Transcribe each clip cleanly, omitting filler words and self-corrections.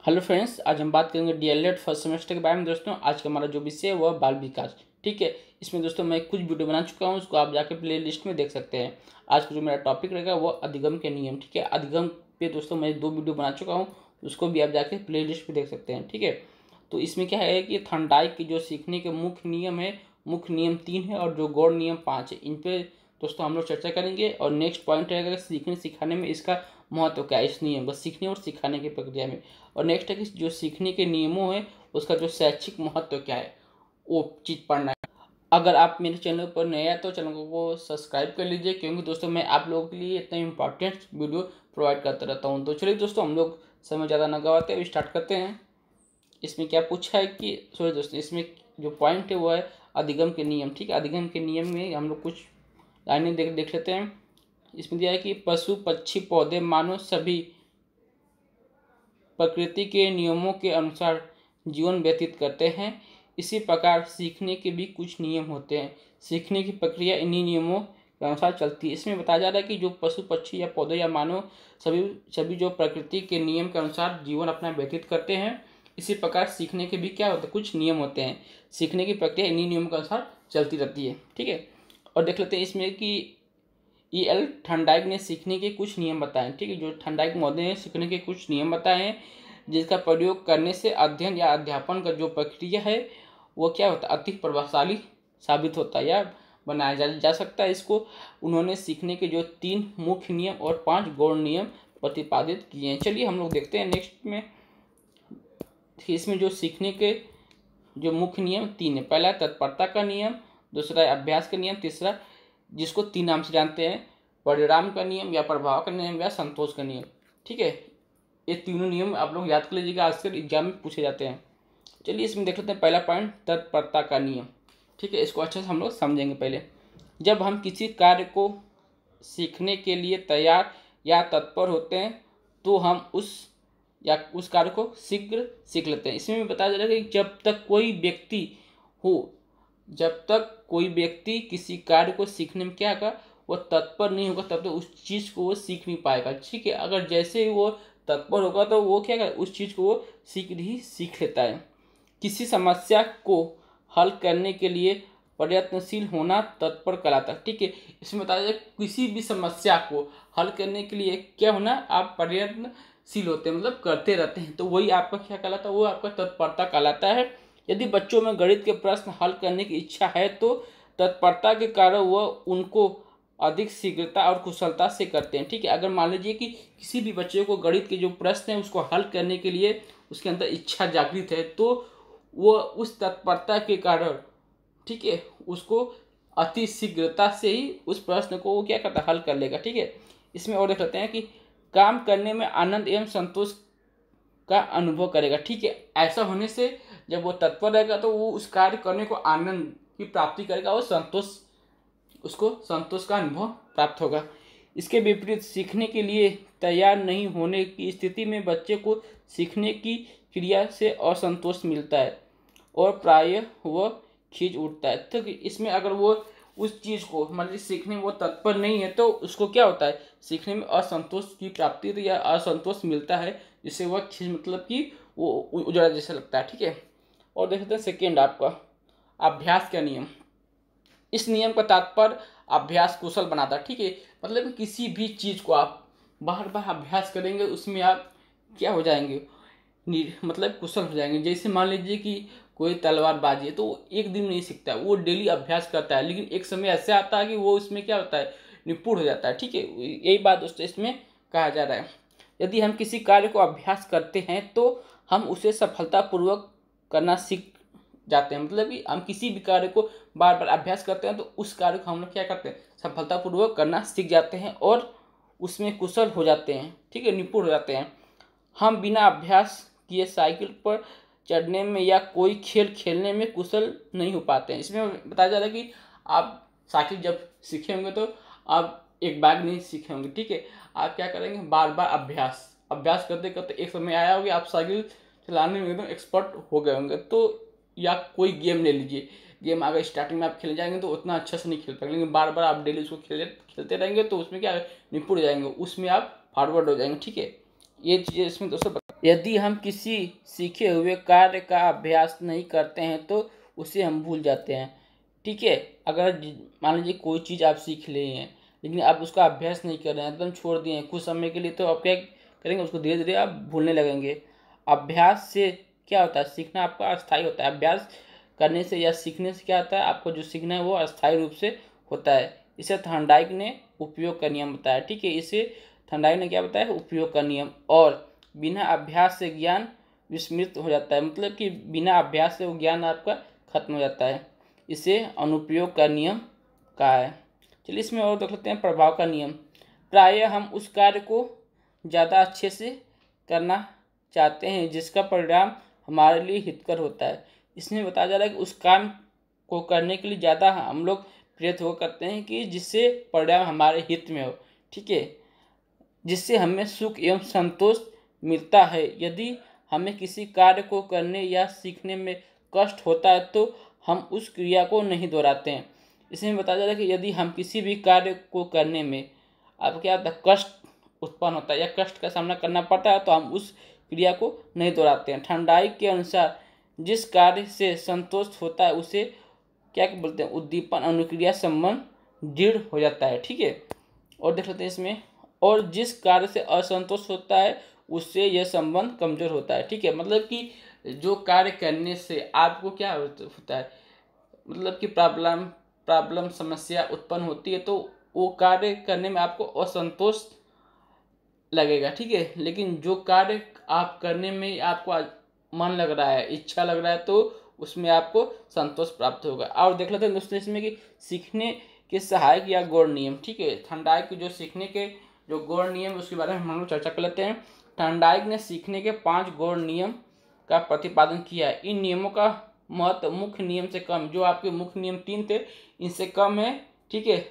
Hello friends, आज हम बात करेंगे डीएलएड फर्स्ट सेमेस्टर के बारे में। दोस्तों आज का हमारा जो विषय है वह बाल विकास। ठीक है, इसमें दोस्तों मैं कुछ वीडियो बना चुका हूँ, उसको आप जाके प्ले लिस्ट में देख सकते हैं। आज का जो मेरा टॉपिक रहेगा वो अधिगम के नियम। ठीक है, अधिगम पे दोस्तों मैं 2 वीडियो बना चुका हूँ, उसको भी आप जाके प्ले लिस्ट में देख सकते हैं। ठीक है, तो इसमें क्या है कि थॉर्नडाइक की जो सीखने के मुख्य नियम है, मुख्य नियम 3 है और जो गौड़ नियम 5 है, इन पे दोस्तों हम लोग चर्चा करेंगे। और नेक्स्ट पॉइंट रहेगा सीखने सिखाने में इसका महत्व क्या है, इस नियम का सीखने और सिखाने की प्रक्रिया में। और नेक्स्ट है कि जो सीखने के नियमों है उसका जो शैक्षिक महत्व क्या है वो चीज़ पढ़ना है। अगर आप मेरे चैनल पर नए हैं तो चैनल को सब्सक्राइब कर लीजिए, क्योंकि दोस्तों मैं आप लोगों के लिए इतना इंपॉर्टेंट वीडियो प्रोवाइड करता रहता हूँ। तो चलिए दोस्तों हम लोग समय ज़्यादा न गवाते हुए स्टार्ट करते हैं। इसमें क्या पूछा है कि सॉरी दोस्तों, इसमें जो पॉइंट है वो है अधिगम के नियम। ठीक है, अधिगम के नियम में हम लोग कुछ लाइनें देख लेते हैं। इसमें दिया है कि पशु पक्षी पौधे मानव सभी प्रकृति के नियमों के अनुसार जीवन व्यतीत करते हैं। इसी प्रकार सीखने के भी कुछ नियम होते हैं। सीखने की प्रक्रिया इन्हीं नियमों के अनुसार चलती है। इसमें बताया जा रहा है कि जो पशु पक्षी या पौधे या मानव सभी जो प्रकृति के नियम के अनुसार जीवन अपना व्यतीत करते हैं, इसी प्रकार सीखने के भी क्या होते हैं, कुछ नियम होते हैं। सीखने की प्रक्रिया इन्हीं नियमों के अनुसार चलती रहती है। ठीक है, और देख लेते हैं इसमें कि E.L. थॉर्नडाइक ने सीखने के कुछ नियम बताए। ठीक है, जो थॉर्नडाइक महोदय ने सीखने के कुछ नियम बताए हैं, जिसका प्रयोग करने से अध्ययन या अध्यापन का जो प्रक्रिया है वो क्या होता है, अधिक प्रभावशाली साबित होता है या बनाया जा सकता है। इसको उन्होंने सीखने के जो 3 मुख्य नियम और 5 गौड़ नियम प्रतिपादित किए हैं। चलिए हम लोग देखते हैं नेक्स्ट में। इसमें जो सीखने के जो मुख्य नियम 3 है, पहला तत्परता का नियम, दूसरा है अभ्यास का नियम, तीसरा जिसको 3 नाम से जानते हैं, परिणाम का नियम या प्रभाव का नियम या संतोष का नियम। ठीक है, ये तीनों नियम आप लोग याद कर लीजिएगा, अक्सर एग्जाम में पूछे जाते हैं। चलिए इसमें देख लेते हैं पहला पॉइंट, तत्परता का नियम। ठीक है, इसको अच्छे से हम लोग समझेंगे। पहले जब हम किसी कार्य को सीखने के लिए तैयार या तत्पर होते हैं तो हम उस कार्य को शीघ्र सीख लेते हैं। इसमें बताया जा रहा है कि जब तक कोई व्यक्ति किसी कार्य को सीखने में क्या होगा, वो तत्पर नहीं होगा, तब तक उस चीज़ को वो सीख नहीं पाएगा। ठीक है, अगर जैसे ही वो तत्पर होगा तो वो क्या होगा, उस चीज़ को वो सीख लेता है। किसी समस्या को हल करने के लिए प्रयत्नशील होना तत्पर कहलाता है। ठीक है, इसमें बताया जाए किसी भी समस्या को हल करने के लिए क्या होना, आप प्रयत्नशील होते हैं, मतलब करते रहते हैं, तो वही आपका क्या कहलाता है, वो आपका तत्परता कहलाता है। यदि बच्चों में गणित के प्रश्न हल करने की इच्छा है तो तत्परता के कारण वह उनको अधिक शीघ्रता और कुशलता से करते हैं। ठीक है, अगर मान लीजिए कि किसी भी बच्चे को गणित के जो प्रश्न हैं उसको हल करने के लिए उसके अंदर इच्छा जागृत है, तो वह उस तत्परता के कारण, ठीक है, उसको अति शीघ्रता से ही उस प्रश्न को वो क्या करता है, हल कर लेगा। ठीक है, इसमें और देख लेते हैं कि काम करने में आनंद एवं संतोष का अनुभव करेगा। ठीक है, ऐसा होने से जब वो तत्पर रहेगा तो वो उस कार्य करने को आनंद की प्राप्ति करेगा और उसको संतोष का अनुभव प्राप्त होगा। इसके विपरीत सीखने के लिए तैयार नहीं होने की स्थिति में बच्चे को सीखने की क्रिया से असंतोष मिलता है और प्रायः वह खींच उठता है। तो इसमें अगर वो उस चीज़ को मतलब सीखने में वो तत्पर नहीं है तो उसको क्या होता है, सीखने में असंतोष की प्राप्ति या असंतोष मिलता है, जिससे वह खींच मतलब कि वो उजड़ा जैसा लगता है। ठीक है, और देखते हैं सेकेंड आपका अभ्यास का नियम। इस नियम का तात्पर्य अभ्यास कुशल बनाता है। ठीक है, मतलब किसी भी चीज़ को आप बार बार अभ्यास करेंगे उसमें आप क्या हो जाएंगे, मतलब कुशल हो जाएंगे। जैसे मान लीजिए कि कोई तलवारबाजी है तो वो एक दिन नहीं सीखता है, वो डेली अभ्यास करता है, लेकिन एक समय ऐसे आता है कि वो उसमें क्या होता है, निपुण हो जाता है। ठीक है, यही बात दोस्तों इसमें कहा जा रहा है। यदि हम किसी कार्य को अभ्यास करते हैं तो हम उसे सफलतापूर्वक करना सीख जाते हैं। मतलब कि हम किसी भी कार्य को बार बार अभ्यास करते हैं तो उस कार्य को हम लोग क्या करते हैं, सफलतापूर्वक करना सीख जाते हैं और उसमें कुशल हो जाते हैं। ठीक है, निपुण हो जाते हैं। हम बिना अभ्यास किए साइकिल पर चढ़ने में या कोई खेल खेलने में कुशल नहीं हो पाते हैं। इसमें बताया जा रहा है कि आप साइकिल जब सीखे होंगे तो आप एक बार नहीं सीखे होंगे। ठीक है, आप क्या करेंगे, बार बार अभ्यास करते करते एक समय आया होगा आप साइकिल चलाने में एकदम एक्सपर्ट हो गए होंगे। तो या कोई गेम ले लीजिए, गेम अगर स्टार्टिंग में आप खेलने जाएंगे तो उतना अच्छा से नहीं खेल पाएंगे, लेकिन बार बार आप डेली उसको खेलते रहेंगे तो उसमें क्या निपुण हो जाएंगे, उसमें आप फॉरवर्ड हो जाएंगे। ठीक है, ये चीज़ें इसमें दोस्तों यदि हम किसी सीखे हुए कार्य का अभ्यास नहीं करते हैं तो उसे हम भूल जाते हैं। ठीक है, अगर मान लीजिए कोई चीज़ आप सीख लिए हैं लेकिन आप उसका अभ्यास नहीं कर रहे हैं, एकदम छोड़ दिए हैं कुछ समय के लिए, तो आप क्या करेंगे, उसको धीरे धीरे आप भूलने लगेंगे। अभ्यास से क्या होता है, सीखना आपका अस्थायी होता है। अभ्यास करने से या सीखने से क्या होता है, आपको जो सीखना है वो अस्थायी रूप से होता है। इसे थॉर्नडाइक ने उपयोग का नियम बताया। ठीक है, इसे थॉर्नडाइक ने क्या बताया, उपयोग का नियम। और बिना अभ्यास से ज्ञान विस्मृत हो जाता है, मतलब कि बिना अभ्यास से वो ज्ञान आपका खत्म हो जाता है। इसे अनुप्रयोग का नियम कहा है। चलिए इसमें और देख लेते हैं प्रभाव का नियम। प्रायः हम उस कार्य को ज़्यादा अच्छे से करना चाहते हैं जिसका परिणाम हमारे लिए हितकर होता है। इसमें बताया जा रहा है कि उस काम को करने के लिए ज़्यादा हम लोग प्रेरित हो करते हैं कि जिससे परिणाम हमारे हित में हो। ठीक है, जिससे हमें सुख एवं संतोष मिलता है। यदि हमें किसी कार्य को करने या सीखने में कष्ट होता है तो हम उस क्रिया को नहीं दोहराते हैं। इसमें बताया जा रहा है कि यदि हम किसी भी कार्य को करने में अब क्या होता है, कष्ट उत्पन्न होता है या कष्ट का सामना करना पड़ता है तो हम उस क्रिया को नहीं दोहराते हैं। थॉर्नडाइक के अनुसार जिस कार्य से संतोष होता है उसे क्या बोलते हैं, उद्दीपन अनुक्रिया संबंध दृढ़ हो जाता है। ठीक है, और देख लेते हैं इसमें, और जिस कार्य से असंतोष होता है उससे यह संबंध कमजोर होता है। ठीक है, मतलब कि जो कार्य करने से आपको क्या होता है, मतलब कि प्रॉब्लम प्रॉब्लम समस्या उत्पन्न होती है तो वो कार्य करने में आपको असंतोष लगेगा। ठीक है, लेकिन जो कार्य आप करने में आपको मन लग रहा है, इच्छा लग रहा है, तो उसमें आपको संतोष प्राप्त होगा। और देख लेते हैं दोस्तों इसमें कि सीखने के सहायक या गौण नियम। ठीक है, थॉर्नडाइक जो सीखने के जो गौण नियम उसके बारे में हम लोग चर्चा कर लेते हैं। थॉर्नडाइक ने सीखने के 5 गौण नियम का प्रतिपादन किया है। इन नियमों का महत्व मुख्य नियम से कम, जो आपके मुख्य नियम 3 थे इनसे कम है। ठीक है,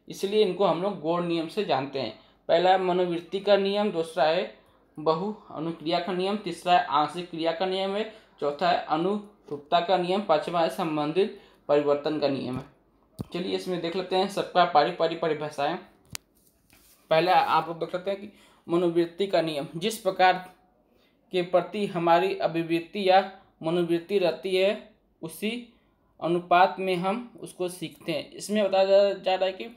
इसलिए इनको हम लोग गौण नियम से जानते हैं। पहला है मनोवृत्ति का नियम, दूसरा है बहु अनुक्रिया का नियम, तीसरा है आंशिक क्रिया का नियम है, चौथा है अनुरूपता का नियम, पांचवा है संबंधित परिवर्तन का नियम है। चलिए इसमें देख लेते हैं सबका पारी पारी परिभाषाएं। पहले आप लोग देख लेते हैं कि मनोवृत्ति का नियम, जिस प्रकार के प्रति हमारी अभिवृत्ति या मनोवृत्ति रहती है उसी अनुपात में हम उसको सीखते हैं। इसमें बताया जा रहा है कि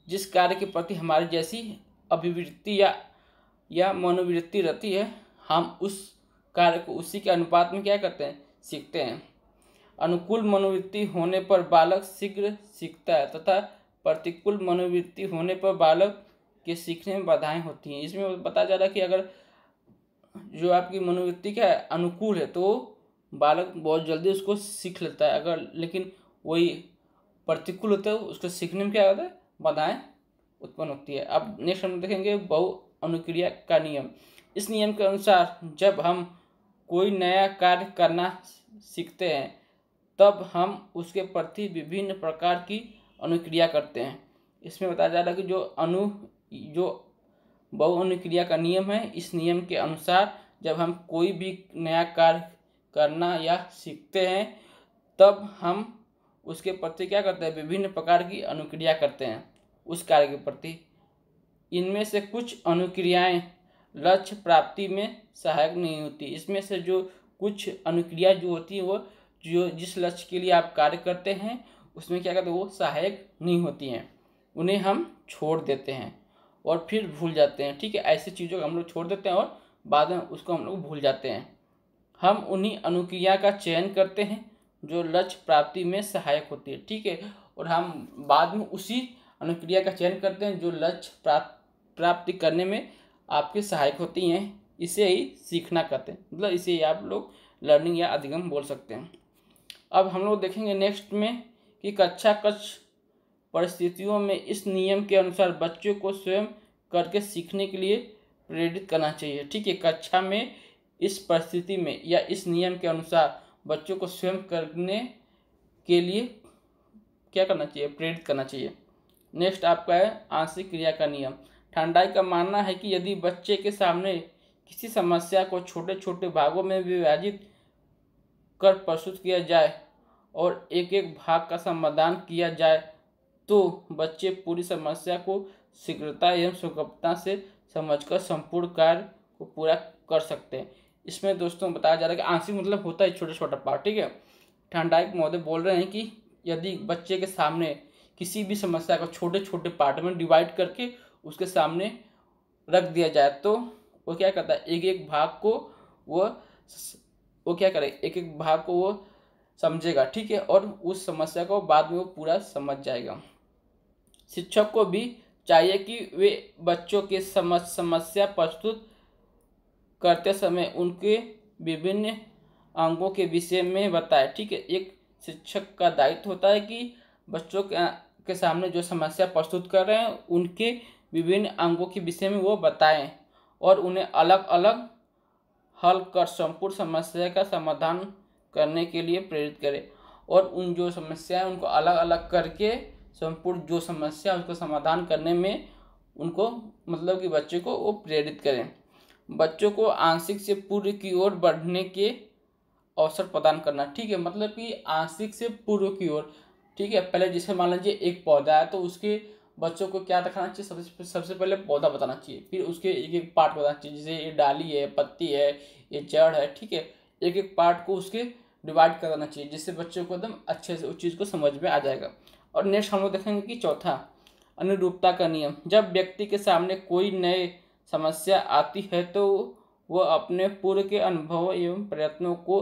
जिस कार्य के प्रति हमारी जैसी अभिवृत्ति या मनोवृत्ति रहती है हम उस कार्य को उसी के अनुपात में क्या करते हैं, सीखते हैं। अनुकूल मनोवृत्ति होने पर बालक शीघ्र सीखता है तथा प्रतिकूल मनोवृत्ति होने पर बालक के सीखने में बाधाएं होती हैं। इसमें बताया जा रहा है कि अगर जो आपकी मनोवृत्ति क्या है अनुकूल है तो बालक बहुत जल्दी उसको सीख लेता है, अगर लेकिन वही प्रतिकूल होता है उसको सीखने में क्या होता है, बाधाएं उत्पन्न होती है। अब नेक्स्ट हम देखेंगे बहु अनुक्रिया का नियम। इस नियम के अनुसार जब हम कोई नया कार्य करना सीखते हैं तब हम उसके प्रति विभिन्न प्रकार की अनुक्रिया करते हैं। इसमें बताया जा रहा है कि जो बहु अनुक्रिया का नियम है, इस नियम के अनुसार जब हम कोई भी नया कार्य करना या सीखते हैं तब हम उसके प्रति क्या करते हैं, विभिन्न प्रकार की अनुक्रिया करते हैं उस कार्य के प्रति। इनमें से कुछ अनुक्रियाएं लक्ष्य प्राप्ति में सहायक नहीं होती। इसमें से जो कुछ अनुक्रिया जो होती है वो जो जिस लक्ष्य के लिए आप कार्य करते हैं उसमें क्या करते हैं, वो सहायक नहीं होती हैं, उन्हें हम छोड़ देते हैं और फिर भूल जाते हैं। ठीक है, ऐसी चीज़ों को हम लोग छोड़ देते हैं और बाद में उसको हम लोग भूल जाते हैं। हम उन्हीं अनुक्रिया का चयन करते हैं जो लक्ष्य प्राप्ति में सहायक होती है। ठीक है, और हम बाद में उसी अनुक्रिया का चयन करते हैं जो लक्ष्य प्राप्ति करने में आपके सहायक होती हैं। इसे ही सीखना कहते हैं, मतलब इसे ही आप लोग लर्निंग या अधिगम बोल सकते हैं। अब हम लोग देखेंगे नेक्स्ट में कि कक्षा कक्ष परिस्थितियों में इस नियम के अनुसार बच्चों को स्वयं करके सीखने के लिए प्रेरित करना चाहिए। ठीक है, कक्षा में इस परिस्थिति में या इस नियम के अनुसार बच्चों को स्वयं करने के लिए क्या करना चाहिए, प्रेरित करना चाहिए। नेक्स्ट आपका है आंशिक क्रिया का नियम। थॉर्नडाइक का मानना है कि यदि बच्चे के सामने किसी समस्या को छोटे छोटे भागों में विभाजित कर प्रस्तुत किया जाए और एक एक भाग का समाधान किया जाए तो बच्चे पूरी समस्या को शीघ्रता एवं सुगमता से समझकर संपूर्ण कार्य को पूरा कर सकते हैं। इसमें दोस्तों बताया जा रहा है कि आंशिक मतलब होता है छोटा छोटा पार्ट, ठीक है। ठंडाई महोदय बोल रहे हैं कि यदि बच्चे के सामने किसी भी समस्या को छोटे छोटे पार्ट में डिवाइड करके उसके सामने रख दिया जाए तो वो क्या करता है, एक एक भाग को वो क्या करे, एक एक भाग को वो समझेगा, ठीक है, और उस समस्या को बाद में वो पूरा समझ जाएगा। शिक्षक को भी चाहिए कि वे बच्चों के समस्या प्रस्तुत करते समय उनके विभिन्न अंगों के विषय में बताए, ठीक है। एक शिक्षक का दायित्व होता है कि बच्चों के सामने जो समस्या प्रस्तुत कर रहे हैं उनके विभिन्न अंगों के विषय में वो बताएं और उन्हें अलग अलग हल कर संपूर्ण समस्या का समाधान करने के लिए प्रेरित करें, और उन जो समस्या है उनको अलग अलग करके संपूर्ण जो समस्या उसका समाधान करने में उनको मतलब कि बच्चे को वो प्रेरित करें। बच्चों को आंशिक से पूर्व की ओर बढ़ने के अवसर प्रदान करना, ठीक है, मतलब कि आंशिक से पूर्व की ओर, ठीक है। पहले जैसे मान लीजिए एक पौधा है तो उसके बच्चों को क्या दिखाना चाहिए, सबसे पहले पौधा बताना चाहिए, फिर उसके एक एक पार्ट बताना चाहिए, जैसे ये डाली है, पत्ती है, ये जड़ है, ठीक है। एक एक पार्ट को उसके डिवाइड कर देना चाहिए जिससे बच्चों को एकदम अच्छे से उस चीज़ को समझ में आ जाएगा। और नेक्स्ट हम लोग देखेंगे कि चौथा, अनुरूपता का नियम। जब व्यक्ति के सामने कोई नई समस्या आती है तो वह अपने पूर्व के अनुभवों एवं प्रयत्नों को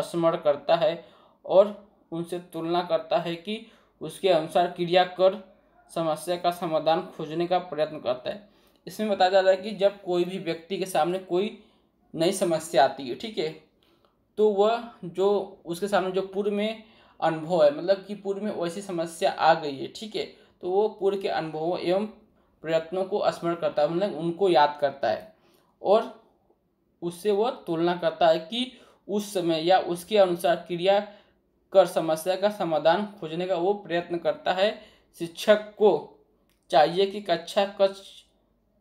स्मरण करता है और उनसे तुलना करता है कि उसके अनुसार क्रिया कर समस्या का समाधान खोजने का प्रयत्न करता है। इसमें बताया जा रहा है कि जब कोई भी व्यक्ति के सामने कोई नई समस्या आती है, ठीक है, तो वह जो उसके सामने जो पूर्व में अनुभव है, मतलब कि पूर्व में वैसी समस्या आ गई है, ठीक है, तो वो पूर्व के अनुभवों एवं प्रयत्नों को स्मरण करता है, मतलब उनको याद करता है और उससे वह तुलना करता है कि उस समय या उसके अनुसार क्रिया कर समस्या का समाधान खोजने का वो प्रयत्न करता है। शिक्षक को चाहिए कि कक्षा कक्ष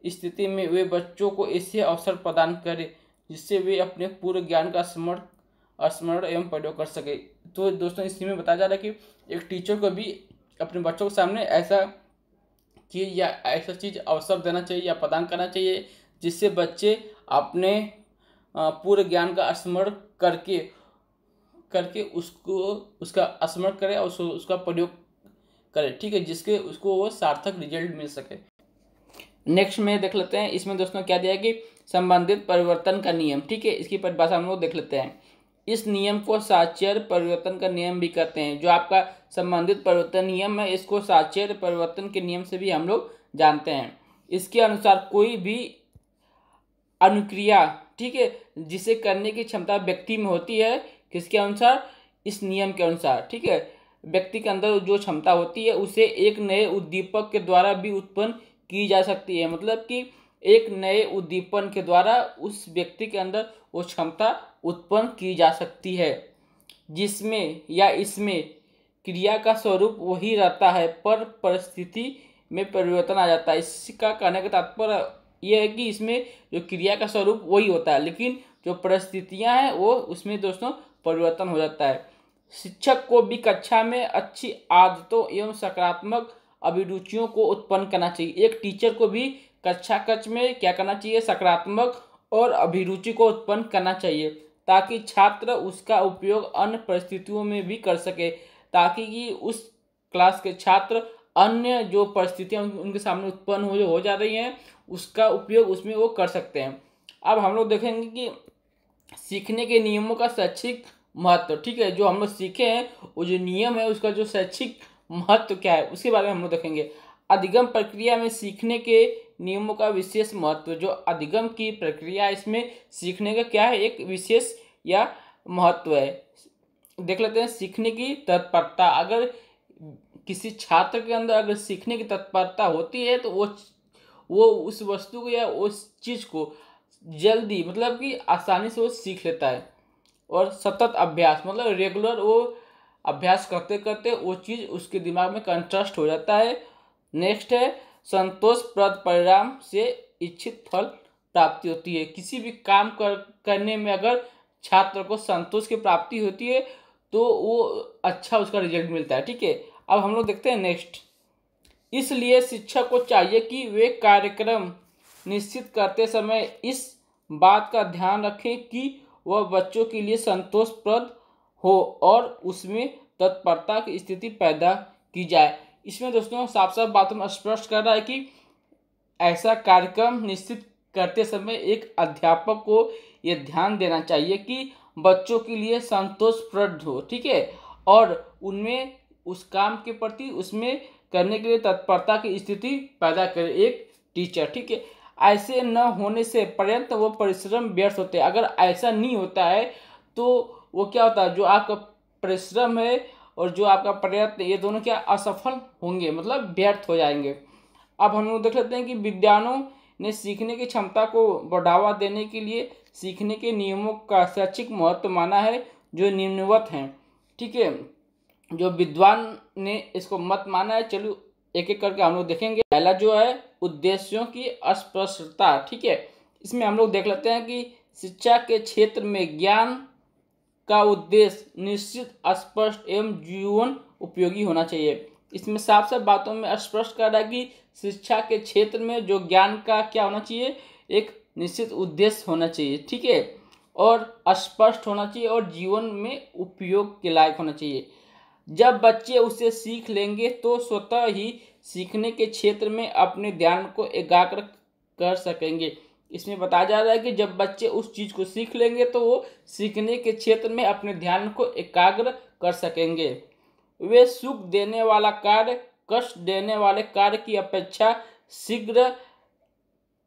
स्थिति में वे बच्चों को ऐसे अवसर प्रदान करें जिससे वे अपने पूर्व ज्ञान का स्मरण एवं प्रयोग कर सके। तो दोस्तों इसी में बताया जा रहा है कि एक टीचर को भी अपने बच्चों के सामने ऐसा चीज़ या ऐसा चीज़ अवसर देना चाहिए या प्रदान करना चाहिए जिससे बच्चे अपने पूर्व ज्ञान का स्मरण करके उसको उसका स्मरण करें और उसका प्रयोग करें, ठीक है, जिसके उसको वो सार्थक रिजल्ट मिल सके। नेक्स्ट में देख लेते हैं, इसमें दोस्तों क्या दिया है कि संबंधित परिवर्तन का नियम, ठीक है, इसकी परिभाषा हम लोग देख लेते हैं। इस नियम को साचर्य परिवर्तन का नियम भी कहते हैं। जो आपका संबंधित परिवर्तन नियम है इसको साचर्य परिवर्तन के नियम से भी हम लोग जानते हैं। इसके अनुसार कोई भी अनुक्रिया, ठीक है, जिसे करने की क्षमता व्यक्ति में होती है, किसके अनुसार, इस नियम के अनुसार, ठीक है, व्यक्ति के अंदर जो क्षमता होती है उसे एक नए उद्दीपक के द्वारा भी उत्पन्न की जा सकती है। मतलब कि एक नए उद्दीपन के द्वारा उस व्यक्ति के अंदर वो क्षमता उत्पन्न की जा सकती है जिसमें या इसमें क्रिया का स्वरूप वही रहता है पर परिस्थिति में परिवर्तन आ जाता है। इसका कहने का तात्पर्य यह है कि इसमें जो क्रिया का स्वरूप वही होता है लेकिन जो परिस्थितियां हैं वो उसमें दोस्तों परिवर्तन हो जाता है। शिक्षक को भी कक्षा में अच्छी आदतों एवं सकारात्मक अभिरुचियों को उत्पन्न करना चाहिए। एक टीचर को भी कक्षा कक्ष में क्या करना चाहिए, सकारात्मक और अभिरुचि को उत्पन्न करना चाहिए ताकि छात्र उसका उपयोग अन्य परिस्थितियों में भी कर सके, ताकि कि उस क्लास के छात्र अन्य जो परिस्थितियां उनके सामने उत्पन्न हो जा रही हैं उसका उपयोग उसमें वो कर सकते हैं। अब हम लोग देखेंगे कि सीखने के नियमों का शैक्षिक महत्व, ठीक है, जो हम लोग सीखे हैं वो जो नियम है उसका जो शैक्षिक महत्व क्या है उसके बारे में हम लोग देखेंगे। अधिगम प्रक्रिया में सीखने के नियमों का विशेष महत्व, जो अधिगम की प्रक्रिया इसमें सीखने का क्या है, एक विशेष या महत्व है। देख लेते हैं सीखने की तत्परता। अगर किसी छात्र के अंदर अगर सीखने की तत्परता होती है तो वो उस वस्तु को या उस चीज़ को जल्दी मतलब कि आसानी से वो सीख लेता है। और सतत अभ्यास मतलब रेगुलर वो अभ्यास करते करते वो चीज़ उसके दिमाग में कंट्रस्ट हो जाता है। नेक्स्ट है संतोषप्रद परिणाम से इच्छित फल प्राप्ति होती है। किसी भी काम करने में अगर छात्र को संतोष की प्राप्ति होती है तो वो अच्छा उसका रिजल्ट मिलता है, ठीक है। अब हम लोग देखते हैं नेक्स्ट। इसलिए शिक्षक को चाहिए कि वे कार्यक्रम निश्चित करते समय इस बात का ध्यान रखें कि वह बच्चों के लिए संतोषप्रद हो और उसमें तत्परता की स्थिति पैदा की जाए। इसमें दोस्तों साफ साफ बातों में स्पष्ट कर रहा है कि ऐसा कार्यक्रम निश्चित करते समय एक अध्यापक को यह ध्यान देना चाहिए कि बच्चों के लिए संतोषप्रद हो, ठीक है, और उनमें उस काम के प्रति उसमें करने के लिए तत्परता की स्थिति पैदा करे एक टीचर, ठीक है। ऐसे न होने से पर्यंत वो परिश्रम व्यर्थ होते हैं। अगर ऐसा नहीं होता है तो वो क्या होता है, जो आपका परिश्रम है और जो आपका प्रयत्न, ये दोनों क्या असफल होंगे, मतलब व्यर्थ हो जाएंगे। अब हम लोग देख लेते हैं कि विद्वानों ने सीखने की क्षमता को बढ़ावा देने के लिए सीखने के नियमों का शैक्षिक महत्व माना है जो निम्नवत हैं, ठीक है। जो विद्वान ने इसको मत माना है, चलो एक एक करके हम लोग देखेंगे। पहला जो है उद्देश्यों की अस्पष्टता, ठीक है। इसमें हम लोग देख लेते हैं कि शिक्षा के क्षेत्र में ज्ञान का उद्देश्य निश्चित, स्पष्ट एवं जीवन उपयोगी होना चाहिए। इसमें साफ साफ बातों में स्पष्ट कर रहा है कि शिक्षा के क्षेत्र में जो ज्ञान का क्या होना चाहिए, एक निश्चित उद्देश्य होना चाहिए, ठीक है, और स्पष्ट होना चाहिए और जीवन में उपयोग के लायक होना चाहिए। जब बच्चे उसे सीख लेंगे तो स्वतः ही सीखने के क्षेत्र में अपने ध्यान को एकाग्र कर सकेंगे। इसमें बताया जा रहा है कि जब बच्चे उस चीज़ को सीख लेंगे तो वो सीखने के क्षेत्र में अपने ध्यान को एकाग्र कर सकेंगे। वे सुख देने वाला कार्य कष्ट देने वाले कार्य की अपेक्षा शीघ्र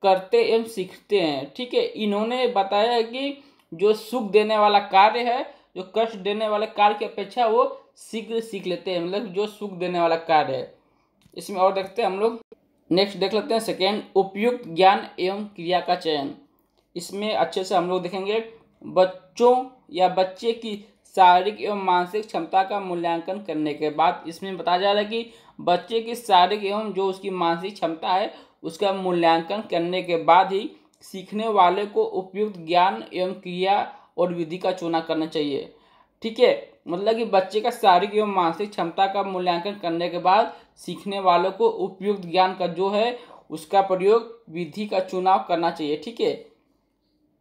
करते एवं सीखते हैं, ठीक है। इन्होंने बताया है कि जो सुख देने वाला कार्य है, जो कष्ट देने वाले कार्य की अपेक्षा वो शीघ्र सीख लेते हैं, मतलब जो सुख देने वाला कार्य है। इसमें और देखते हैं हम लोग, नेक्स्ट देख लेते हैं सेकेंड, उपयुक्त ज्ञान एवं क्रिया का चयन। इसमें अच्छे से हम लोग देखेंगे बच्चों या बच्चे की शारीरिक एवं मानसिक क्षमता का मूल्यांकन करने के बाद इसमें बताया जा रहा है कि बच्चे की शारीरिक एवं जो उसकी मानसिक क्षमता है उसका मूल्यांकन करने के बाद ही सीखने वाले को उपयुक्त ज्ञान एवं क्रिया और विधि का चुनाव करना चाहिए, ठीक है। मतलब कि बच्चे का शारीरिक एवं मानसिक क्षमता का मूल्यांकन करने के बाद सीखने वालों को उपयुक्त ज्ञान का जो है उसका प्रयोग विधि का चुनाव करना चाहिए, ठीक है।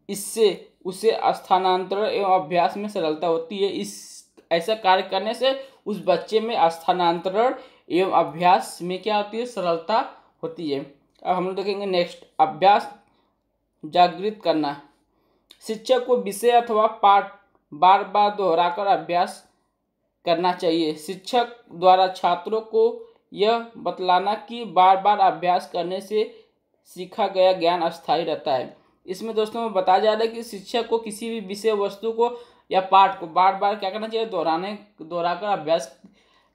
इससे उसे स्थानांतरण एवं अभ्यास में सरलता होती है। इस ऐसा कार्य करने से उस बच्चे में स्थानांतरण एवं अभ्यास में क्या होती है, सरलता होती है। अब हम लोग देखेंगे नेक्स्ट, अभ्यास जागृत करना। शिक्षक को विषय अथवा पाठ बार बार दोहराकर अभ्यास करना चाहिए। शिक्षक द्वारा छात्रों को यह बतलाना कि बार बार अभ्यास करने से सीखा गया ज्ञान अस्थायी रहता है। इसमें दोस्तों में बताया जा रहा है कि शिक्षक को किसी भी विषय वस्तु को या पाठ को बार बार क्या करना चाहिए, दोहराकर अभ्यास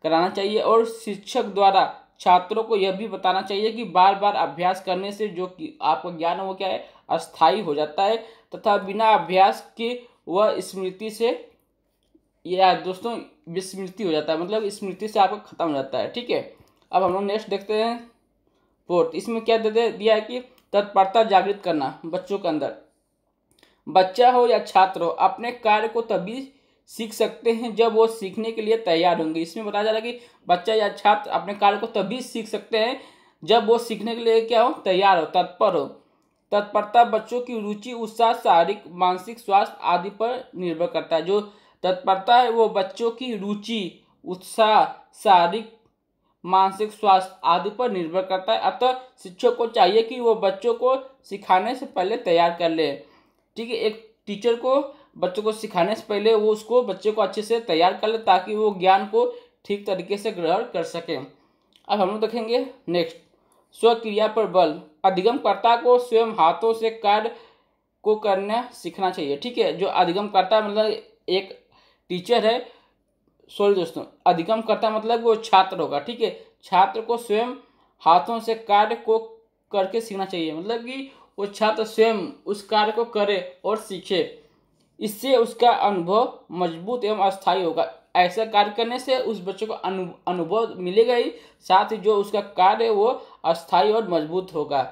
कराना चाहिए। और शिक्षक द्वारा छात्रों को यह भी बताना चाहिए कि बार बार अभ्यास करने से जो कि आपका ज्ञान है वो क्या है, अस्थायी हो जाता है तथा बिना अभ्यास के वह स्मृति से या दोस्तों विस्मृति हो जाता है, मतलब स्मृति से आपका खत्म हो जाता है, ठीक है। अब हम लोग नेक्स्ट देखते हैं फोर्थ। इसमें क्या दिया है कि तत्परता जागृत करना बच्चों के अंदर। बच्चा हो या छात्र हो अपने कार्य को तभी सीख सकते हैं जब वो सीखने के लिए तैयार होंगे। इसमें बताया जा रहा है कि बच्चा या छात्र अपने कार्य को तभी सीख सकते हैं जब वो सीखने के लिए क्या हो, तैयार हो, तत्पर हो। तत्परता बच्चों की रुचि, उत्साह, शारीरिक मानसिक स्वास्थ्य आदि पर निर्भर करता है। जो तत्परता है वो बच्चों की रुचि, उत्साह, शारीरिक मानसिक स्वास्थ्य आदि पर निर्भर करता है। अतः शिक्षक को चाहिए कि वो बच्चों को सिखाने से पहले तैयार कर ले, ठीक है। एक टीचर को बच्चों को सिखाने से पहले वो उसको बच्चे को अच्छे से तैयार कर ले ताकि वो ज्ञान को ठीक तरीके से ग्रहण कर सकें। अब हम लोग देखेंगे नेक्स्ट, स्वक्रिया पर बल। अधिगमकर्ता को स्वयं हाथों से कार्य को करना सीखना चाहिए, ठीक है। जो अधिगमकर्ता मतलब एक टीचर है, सॉरी दोस्तों, अधिगमकर्ता मतलब वो छात्र होगा, ठीक है। छात्र को स्वयं हाथों से कार्य को करके सीखना चाहिए, मतलब कि वो छात्र स्वयं उस कार्य को करे और सीखे। इससे उसका अनुभव मजबूत एवं अस्थायी होगा। ऐसा कार्य करने से उस बच्चे को अनुभव मिलेगा ही, साथ ही जो उसका कार्य है वो अस्थायी और मजबूत होगा।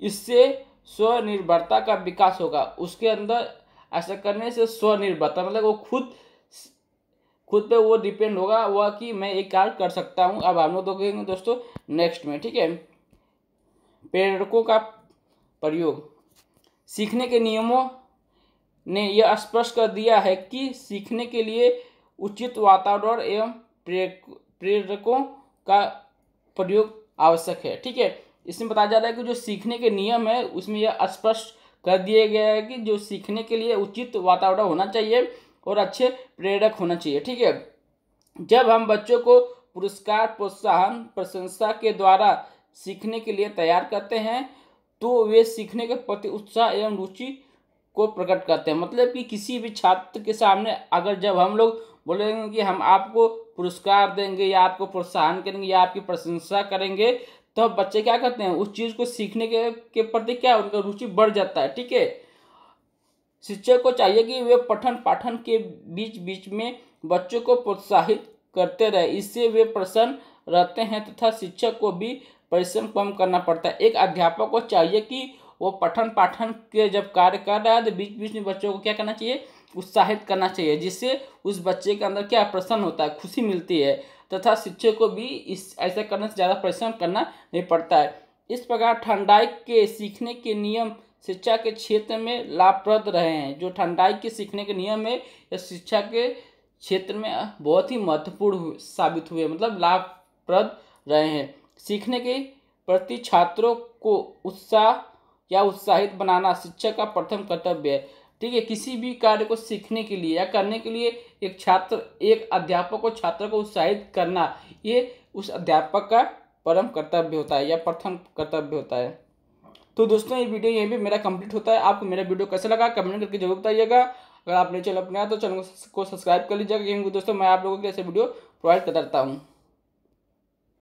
इससे स्वनिर्भरता का विकास होगा उसके अंदर। ऐसा करने से स्वनिर्भरता मतलब वो खुद पे वो डिपेंड होगा वह कि मैं एक कार्य कर सकता हूँ। अब हम लोग देखेंगे दोस्तों नेक्स्ट में, ठीक है, प्रेरकों का प्रयोग। सीखने के नियमों ने यह स्पष्ट कर दिया है कि सीखने के लिए उचित वातावरण एवं प्रेरकों का प्रयोग आवश्यक है। ठीक है, इसमें बताया जा रहा है कि जो सीखने के नियम है उसमें यह स्पष्ट कर दिया गया है कि जो सीखने के लिए उचित वातावरण होना चाहिए और अच्छे प्रेरक होना चाहिए। ठीक है, जब हम बच्चों को पुरस्कार, प्रोत्साहन, प्रशंसा के द्वारा सीखने के लिए तैयार करते हैं तो वे सीखने के प्रति उत्साह एवं रुचि को प्रकट करते हैं। मतलब कि किसी भी छात्र के सामने अगर जब हम लोग बोलेंगे कि हम आपको पुरस्कार देंगे या आपको प्रोत्साहन करेंगे या आपकी प्रशंसा करेंगे, तो बच्चे क्या करते हैं, उस चीज़ को सीखने के प्रति क्या उनका रुचि बढ़ जाता है। ठीक है, शिक्षक को चाहिए कि वे पठन पाठन के बीच बीच में बच्चों को प्रोत्साहित करते रहे, इससे वे प्रसन्न रहते हैं तथा शिक्षक को भी परिश्रम कम करना पड़ता है। एक अध्यापक को चाहिए कि वो पठन पाठन के जब कार्य कर रहा है तो बीच बीच में बच्चों को क्या करना चाहिए, उत्साहित करना चाहिए, जिससे उस बच्चे के अंदर क्या प्रसन्न होता है, खुशी मिलती है तथा शिक्षक को भी इस ऐसा करने से ज़्यादा परिश्रम करना नहीं पड़ता है। इस प्रकार ठंडाई के सीखने के नियम शिक्षा के क्षेत्र में लाभप्रद रहे हैं। जो ठंडाई के सीखने के नियम है यह शिक्षा के क्षेत्र में बहुत ही महत्वपूर्ण साबित हुए, मतलब लाभप्रद रहे हैं। सीखने के प्रति छात्रों को उत्साह या उत्साहित बनाना शिक्षक का प्रथम कर्तव्य है। ठीक है, किसी भी कार्य को सीखने के लिए या करने के लिए एक अध्यापक को छात्र को उत्साहित करना ये उस अध्यापक का परम कर्तव्य होता है या प्रथम कर्तव्य होता है। तो दोस्तों ये वीडियो यहीं पे मेरा कंप्लीट होता है। आपको मेरा वीडियो कैसा लगा कमेंट करके जरूर बताइएगा। अगर आप मेरे चैनल अपने आए तो चैनल को सब्सक्राइब कर लीजिएगा, क्योंकि दोस्तों मैं आप लोगों के लिए ऐसे वीडियो प्रोवाइड करता रहता हूँ।